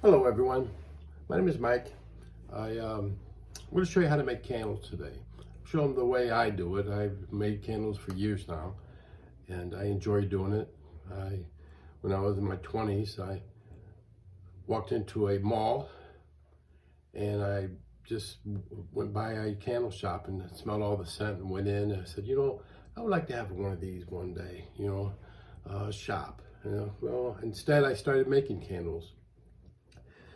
Hello everyone, my name is Mike. I'm going to show you how to make candles today. Show them the way I do it. I've made candles for years now and I enjoy doing it. When I was in my 20s, I walked into a mall and I just went by a candle shop and smelled all the scent and went in and I said, I would like to have one of these one day, shop. Well, instead I started making candles.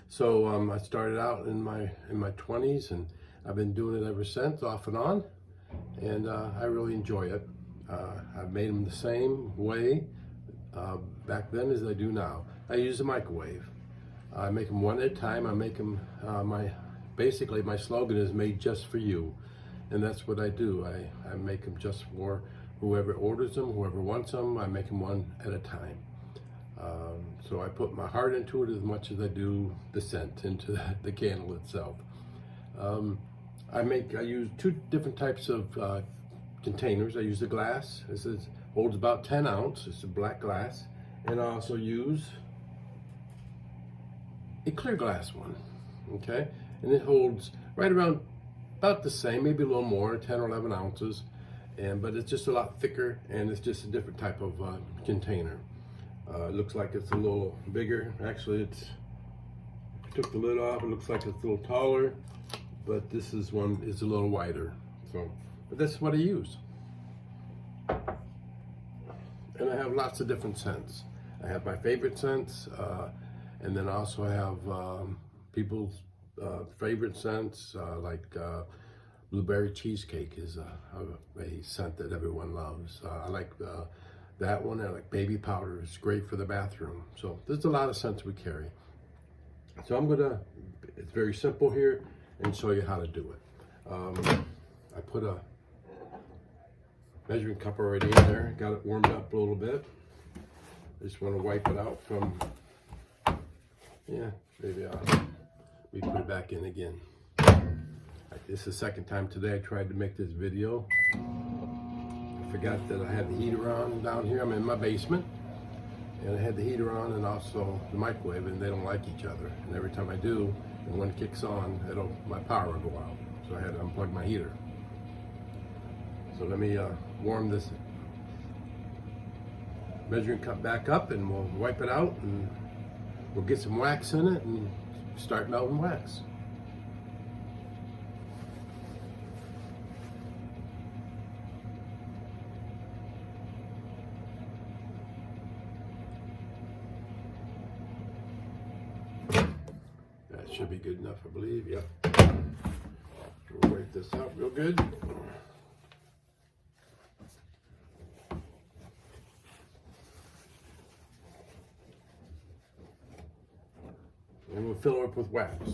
So I started out in my 20s, and I've been doing it ever since, off and on, and I really enjoy it. I've made them the same way back then as I do now. I use a microwave. I make them one at a time. I make them basically my slogan is made just for you, and that's what I do. I make them just for whoever orders them, whoever wants them. I make them one at a time. So I put my heart into it as much as I do the scent into the candle itself. I use two different types of containers. I use the glass. This holds about 10 ounce. It's a black glass. And I also use a clear glass one, okay? And it holds right around about the same, maybe a little more, 10 or 11 ounces. But it's just a lot thicker, and it's just a different type of container. It looks like it's a little bigger. Actually, took the lid off. It looks like it's a little taller, but this one is a little wider. But that's what I use. And I have lots of different scents. I have my favorite scents, and then I also have people's favorite scents, like blueberry cheesecake is a scent that everyone loves. I like that one. I like baby powder. It's great for the bathroom. So there's a lot of scents we carry. So it's very simple here, and show you how to do it. I put a measuring cup already in there. Got it warmed up a little bit. I just want to wipe it out from, maybe we put it back in again. This is the second time today I tried to make this video. I forgot that I had the heater on down here. I'm in my basement, and I had the heater on and also the microwave, and they don't like each other. And every time I do, and one kicks on, my power will go out. So I had to unplug my heater. So let me warm this measuring cup back up, and we'll wipe it out, and we'll get some wax in it and start melting wax. That should be good enough, I believe. Yep. We'll wipe this out real good. And we'll fill it up with wax.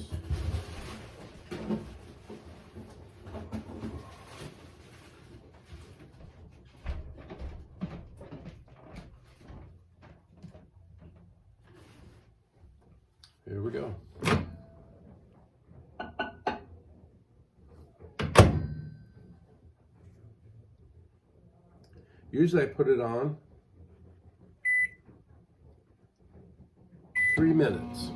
Here we go. Usually I put it on 3 minutes.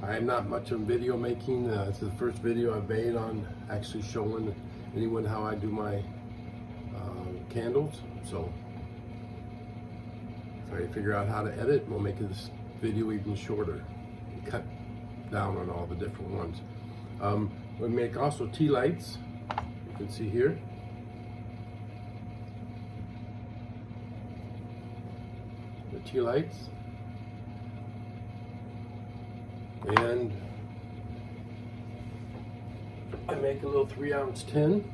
I am not much on video making. It's the first video I've made on actually showing anyone how I do my candles. So if I figure out how to edit, we'll make this video even shorter. Cut down on all the different ones. We make also tea lights. You can see here. The tea lights. And I make a little 3-ounce tin.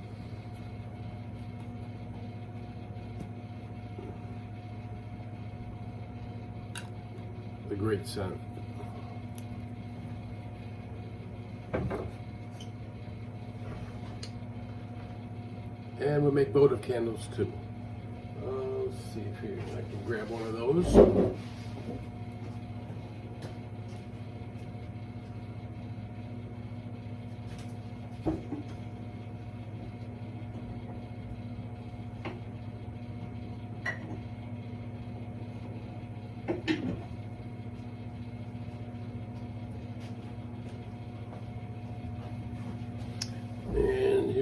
A great scent. And we make votive candles too. Let's see if here I can grab one of those.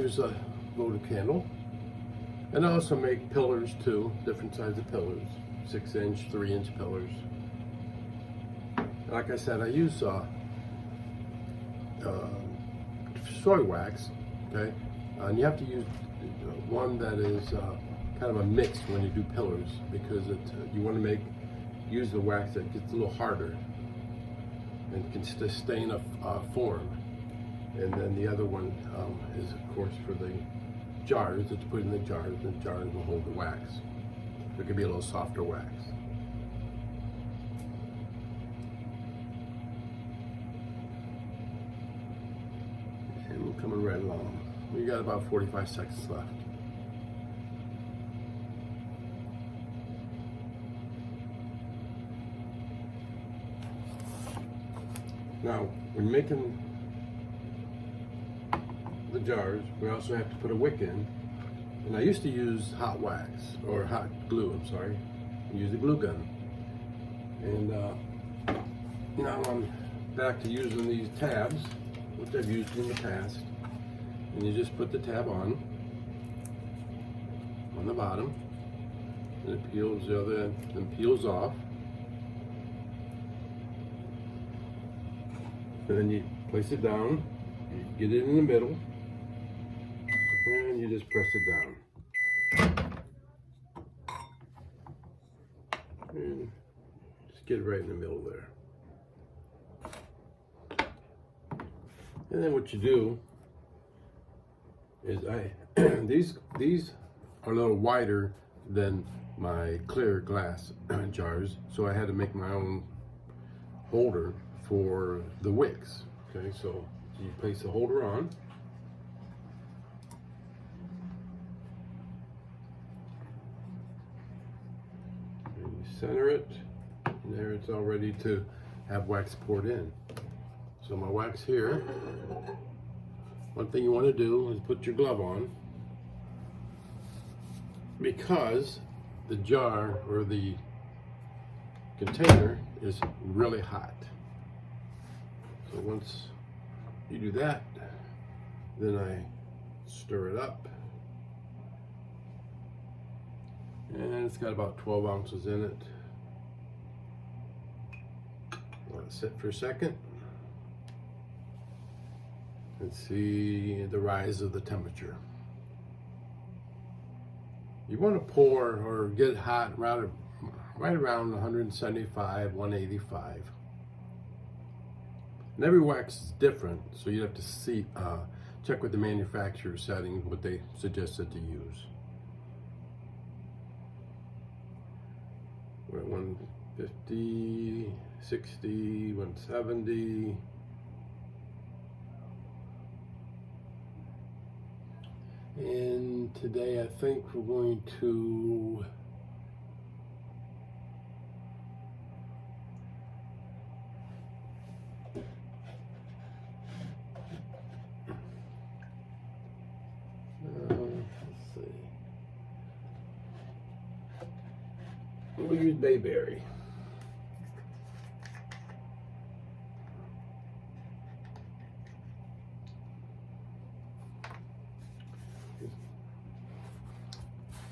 here's a loaded candle. And I also make pillars too, different sizes of pillars, 6-inch, 3-inch pillars. Like I said, I use soy wax, okay? And you have to use one that is kind of a mix when you do pillars, because you want to use the wax that gets a little harder and can sustain a form. And then the other one is, of course, for the jars that you put in the jars. The jars will hold the wax. It could be a little softer wax. And we're coming right along. We got about 45 seconds left. Now, when making the jars, we also have to put a wick in. And I used to use hot wax, or hot glue, I'm sorry. Use the glue gun. And now I'm back to using these tabs, which I've used in the past. And you just put the tab on the bottom, and it peels the other end, and peels off. And then you place it down, you get it in the middle, and you just press it down. And just get it right in the middle there. And then what you do is these are a little wider than my clear glass jars, so I had to make my own holder for the wicks. Okay, so you place the holder on. And you center it, and there it's all ready to have wax poured in. So my wax here. One thing you want to do is put your glove on, because the jar or the container is really hot. So once you do that, then I stir it up. And it's got about 12 ounces in it. Let it sit for a second and see the rise of the temperature. You want to pour or get hot right around 175, 185. And every wax is different, so you have to see, check with the manufacturer setting what they suggested to use. We're at 150, 60, 170. And today I think we're going to let's see. We'll use bayberry.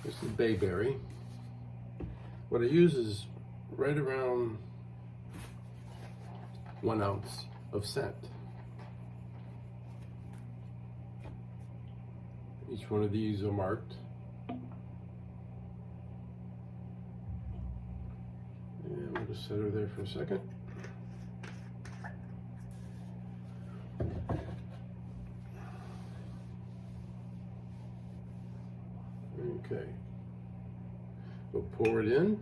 This is bayberry. What I use is right around 1 ounce of scent. Each one of these are marked. And we'll just set her there for a second. Okay. We'll pour it in.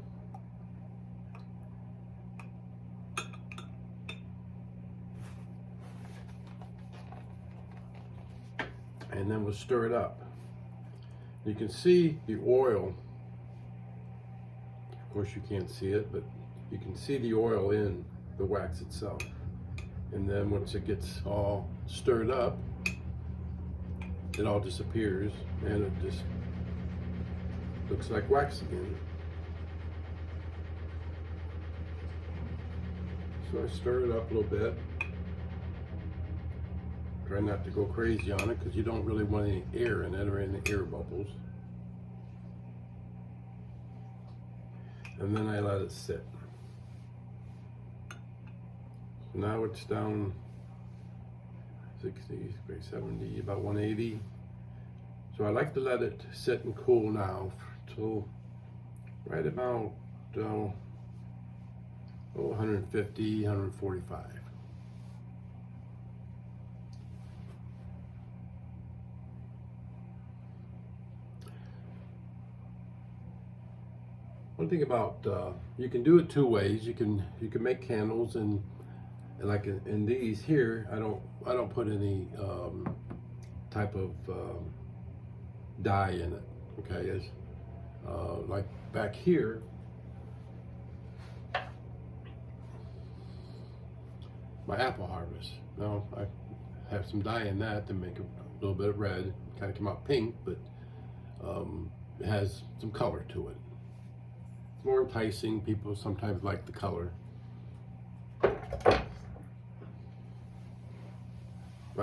And then we'll stir it up. You can see the oil. Of course you can't see it, but you can see the oil in the wax itself. And then once it gets all stirred up, it all disappears and it just looks like wax again. So I stir it up a little bit, Try not to go crazy on it because you don't really want any air in it or any air bubbles. And then I let it sit. So now it's down 60, 70, about 180. So I like to let it sit and cool now till right about 150, 145. One thing about you can do it two ways. You can make candles and like in these here, I don't put any type of dye in it. Okay, as like back here, my apple harvest. Now I have some dye in that to make it a little bit of red. Kind of come out pink, but it has some color to it. It's more enticing. People sometimes like the color. But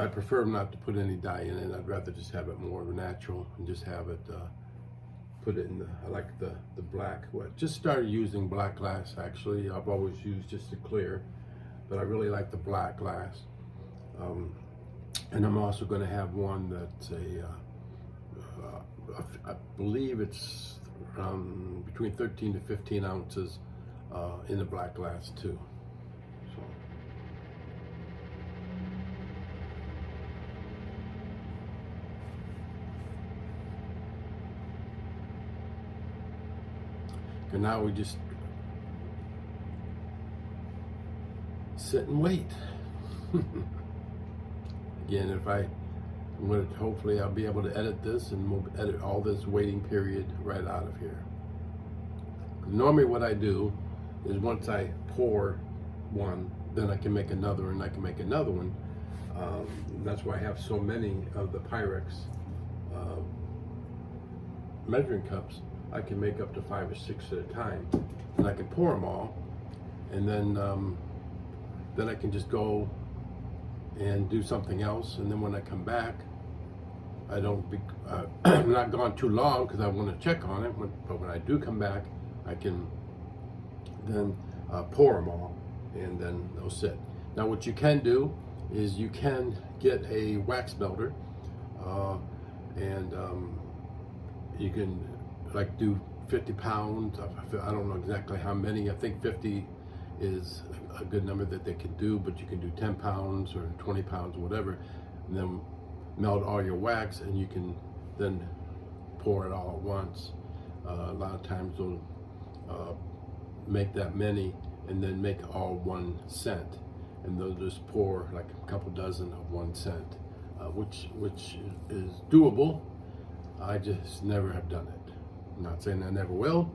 I prefer not to put any dye in it. I'd rather just have it more natural and just have it put it in the, I like the black. Well, just started using black glass actually. I've always used just the clear, but I really like the black glass. And I'm also going to have one that's I believe it's between 13 to 15 ounces in the black glass too. So. And now we just sit and wait. Again, hopefully I'll be able to edit this and we'll edit all this waiting period right out of here. Normally what I do is once I pour one, then I can make another and I can make another one. That's why I have so many of the Pyrex measuring cups. I can make up to 5 or 6 at a time, and I can pour them all, and then I can just go and do something else. And then when I come back, I'm not gone too long because I want to check on it. But when I do come back, I can then pour them all, and then they'll sit. Now, what you can do is you can get a wax melter, and you can like do 50 pounds. I don't know exactly how many. I think 50 is a good number that they can do, but you can do 10 pounds or 20 pounds or whatever, and then melt all your wax, and you can then pour it all at once. A lot of times they'll make that many and then make all 1 cent, and they'll just pour like a couple dozen of 1 cent, which is doable. I just never have done it. I'm not saying I never will.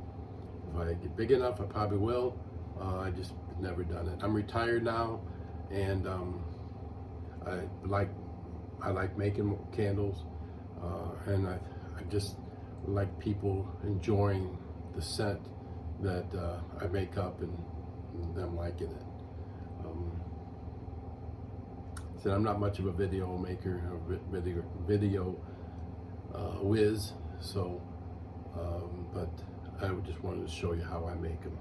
If I get big enough, I probably will. I just never done it. I'm retired now, and I like making candles, and I just like people enjoying the scent that I make up and them liking it. So I'm not much of a video maker or video whiz, so but I just wanted to show you how I make them.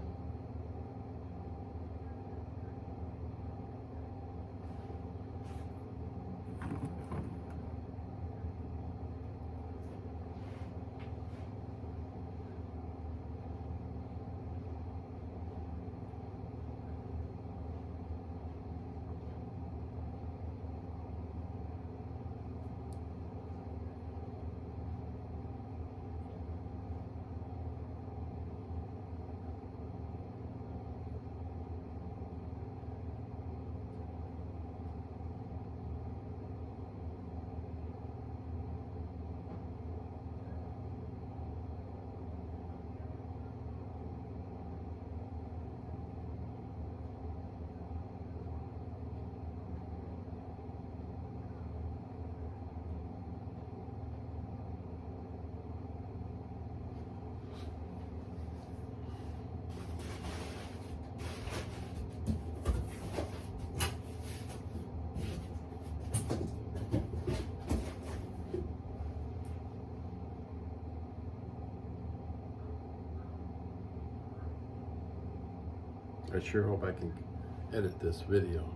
I sure hope I can edit this video.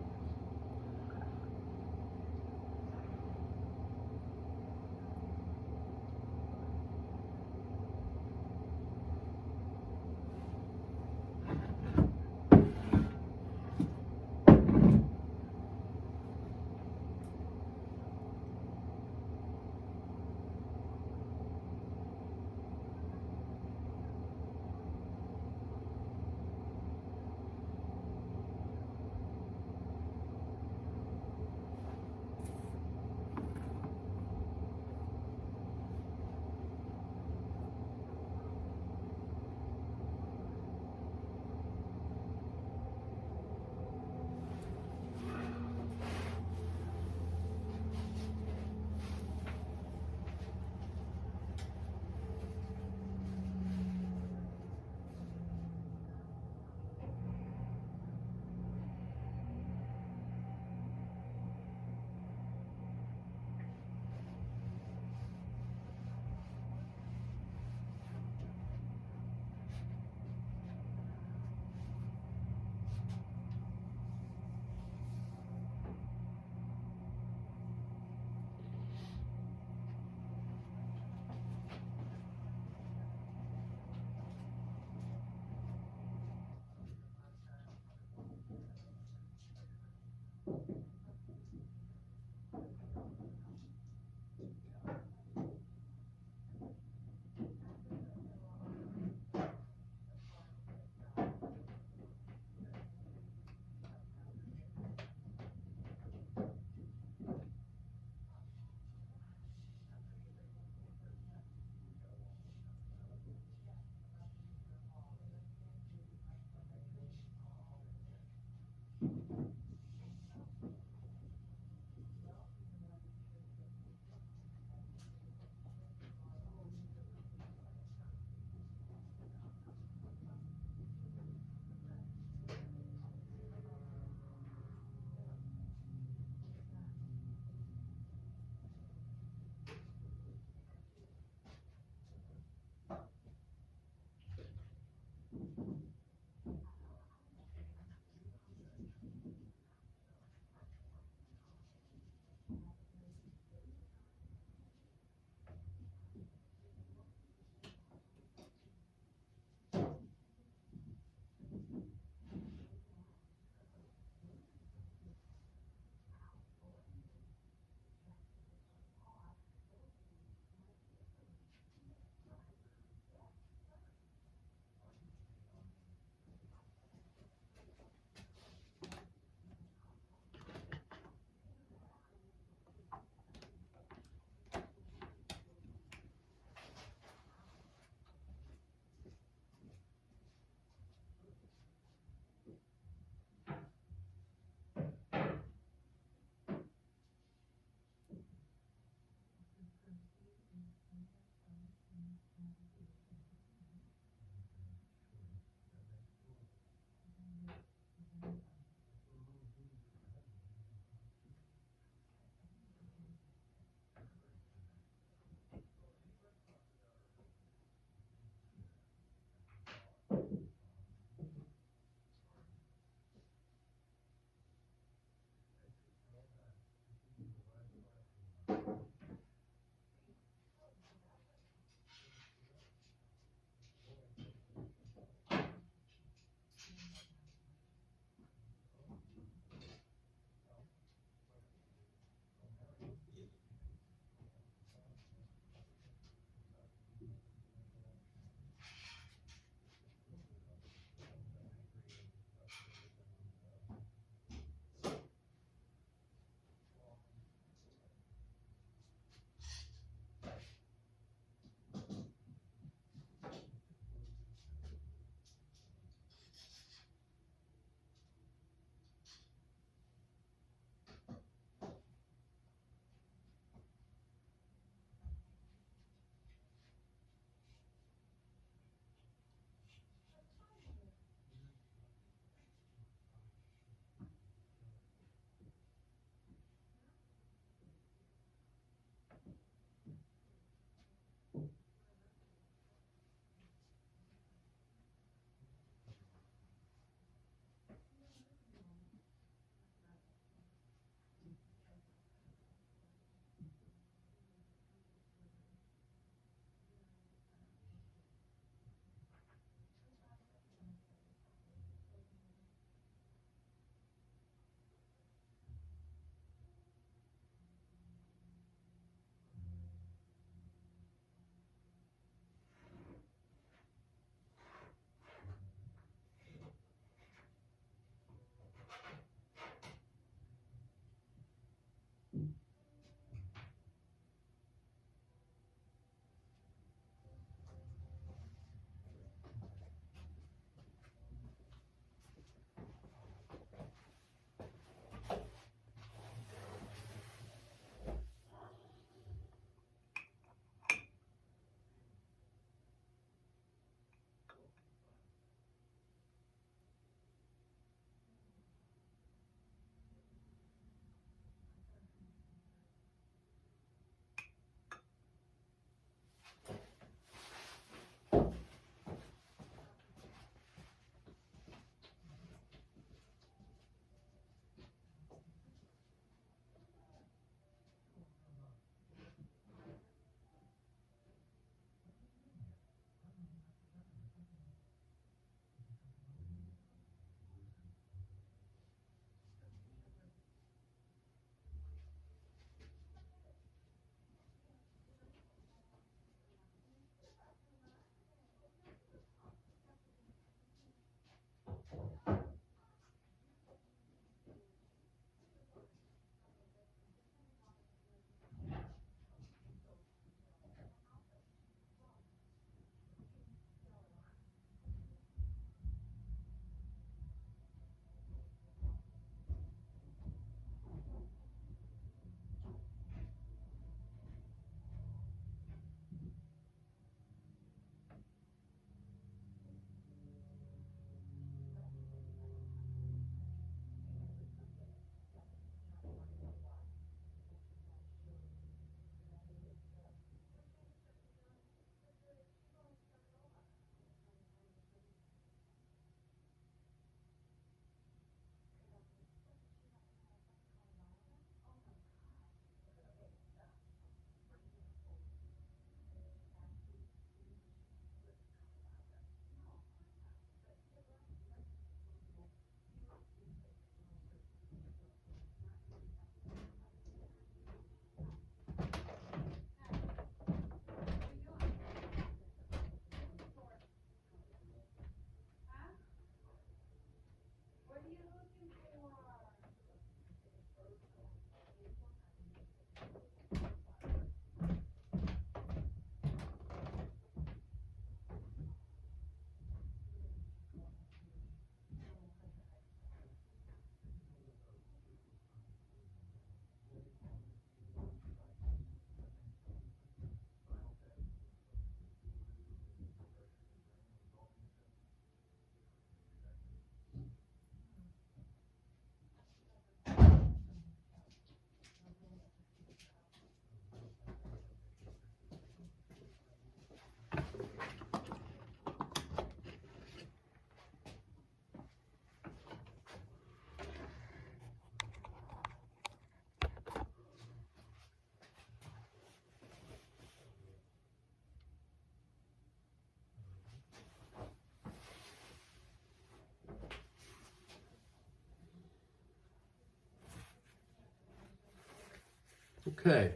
Okay,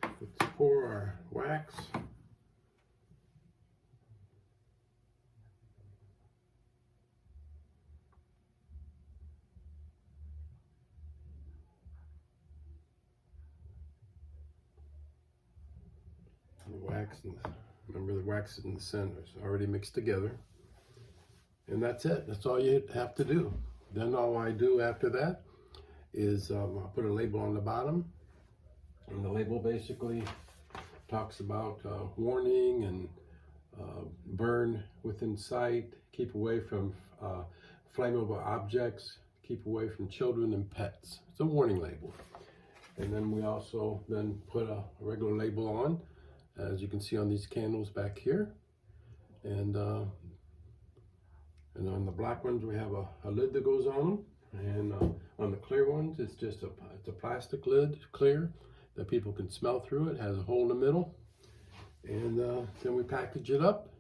let's pour our wax. The wax, remember the wax is in the center, it's already mixed together. And that's it, that's all you have to do. Then all I do after that is I'll put a label on the bottom. And the label basically talks about warning and burn within sight, keep away from flammable objects, keep away from children and pets. It's a warning label. And then we also then put a regular label on, as you can see on these candles back here. And on the black ones we have a lid that goes on them. And on the clear ones it's just it's a plastic lid, clear, that people can smell through. It has a hole in the middle. And then we package it up.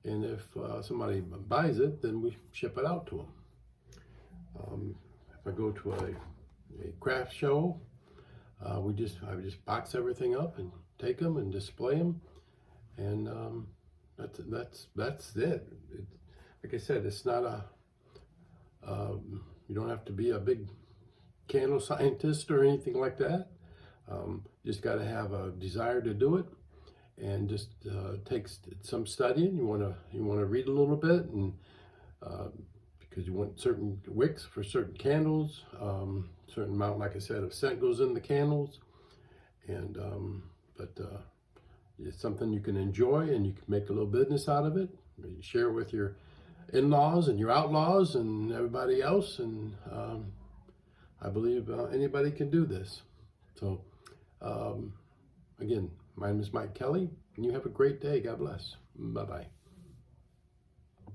And if somebody buys it, then we ship it out to them. If I go to a craft show, I just box everything up and take them and display them, and that's it. Like I said, it's not you don't have to be a big candle scientist or anything like that. Just got to have a desire to do it, and just takes some studying. You want to read a little bit, and because you want certain wicks for certain candles, certain amount, like I said, of scent goes in the candles, and it's something you can enjoy, and you can make a little business out of it. You share it with your in-laws and your outlaws and everybody else, and I believe anybody can do this. So again, my name is Mike Kelly, and you have a great day. God bless. Bye-bye.